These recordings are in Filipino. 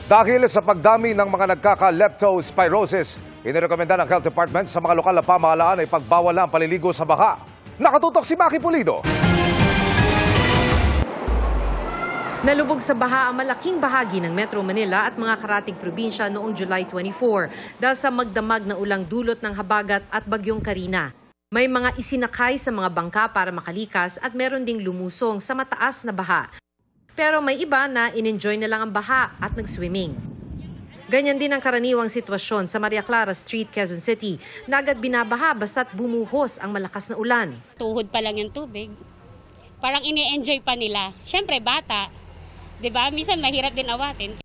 Dahil sa pagdami ng mga nagkaka-leptospirosis, inirekomenda ng Health Department sa mga lokal na pamahalaan ay pagbawal ang paliligo sa baha. Nakatutok si Maki Pulido. Nalubog sa baha ang malaking bahagi ng Metro Manila at mga karatig probinsya noong July 24 dahil sa magdamag na ulang dulot ng habagat at bagyong Karina. May mga isinakay sa mga bangka para makalikas at meron ding lumusong sa mataas na baha. Pero may iba na in-enjoy na lang ang baha at nag-swimming. Ganyan din ang karaniwang sitwasyon sa Maria Clara Street, Quezon City, na agad binabaha basta't bumuhos ang malakas na ulan. Tuhod pa lang yung tubig. Parang ini-enjoy pa nila. Siyempre, bata. Diba? Minsan mahirap din awatin.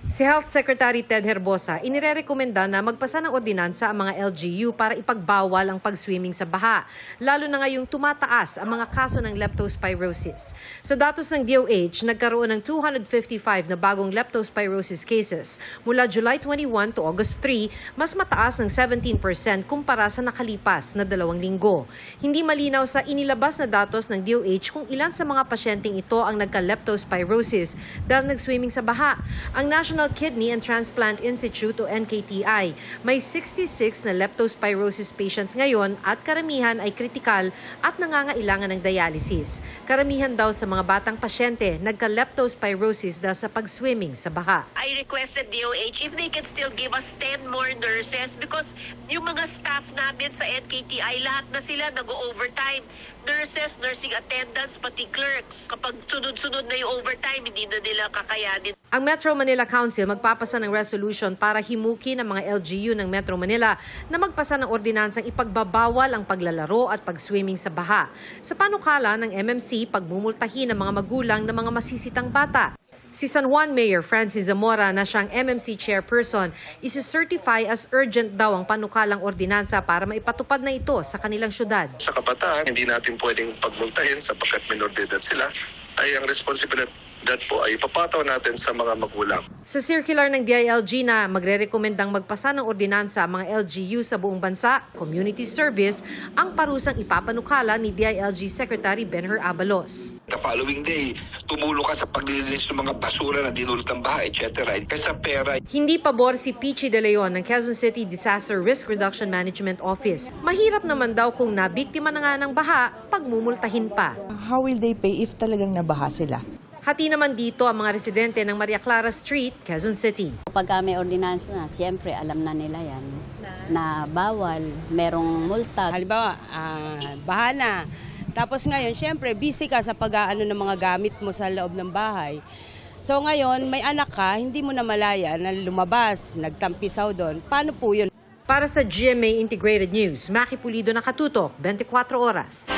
Si Health Secretary Ted Herbosa inirekomenda na magpasa ng ordinansa ang mga LGU para ipagbawal ang pag-swimming sa baha, lalo na ngayong tumataas ang mga kaso ng leptospirosis. Sa datos ng DOH, nagkaroon ng 255 na bagong leptospirosis cases. Mula July 21 to August 3, mas mataas ng 17% kumpara sa nakalipas na 2 linggo. Hindi malinaw sa inilabas na datos ng DOH kung ilan sa mga pasyenteng ito ang nagka-leptospirosis dahil nag-swimming sa baha. Ang National Kidney and Transplant Institute o NKTI may 66 na leptospirosis patients ngayon at karamihan ay kritikal at nangangailangan ng dialysis. Karamihan daw sa mga batang pasyente nagka-leptospirosis dahil sa pag-swimming sa baha. I requested DOH if they can still give us 10 more nurses because yung mga staff namin sa NKTI lahat na sila nag-overtime. Nurses, nursing attendants, pati clerks. Kapag sunod-sunod na yung overtime, hindi na nila kakayanin. Ang Metro Manila Council magpapasa ng resolution para himukin ang mga LGU ng Metro Manila na magpasa ng ordinansang ipagbabawal ang paglalaro at pag-swimming sa baha. Sa panukala ng MMC, pagmumultahin ng mga magulang ng mga masisitang bata. Si San Juan Mayor Francis Zamora na siyang MMC chairperson, isi-certify as urgent daw ang panukalang ordinansa para maipatupad na ito sa kanilang syudad. Sa kabataan, hindi natin pwedeng pagmultahin sapagkat minor de edad sila, ay ang responsibilidad po ay ipapataw natin sa mga magulang. Sa circular ng DILG na magre-rekomendang magpasa ng ordinansa ang mga LGU sa buong bansa, community service, ang parusang ipapanukala ni DILG Secretary Benher Abalos. The following day, tumulo ka sa paglilinis ng mga basura na dinulot ng baha, etc. Kaysa pera. Hindi pabor si Pichi De Leon ng Quezon City Disaster Risk Reduction Management Office. Mahirap naman daw kung nabiktima na nga ng baha, pagmumultahin pa. How will they pay if talagang nabaha sila? Hati naman dito ang mga residente ng Maria Clara Street, Quezon City. Pag may ordinansa na, siyempre alam na nila yan na bawal, merong multa. Halimbawa, baha na. Tapos ngayon, siyempre, busy ka sa pag-aano ng mga gamit mo sa loob ng bahay. So ngayon, may anak ka, hindi mo na malaya na lumabas, nagtampisaw doon. Paano po yun? Para sa GMA Integrated News, Maki Pulido, nakatutok, 24 oras.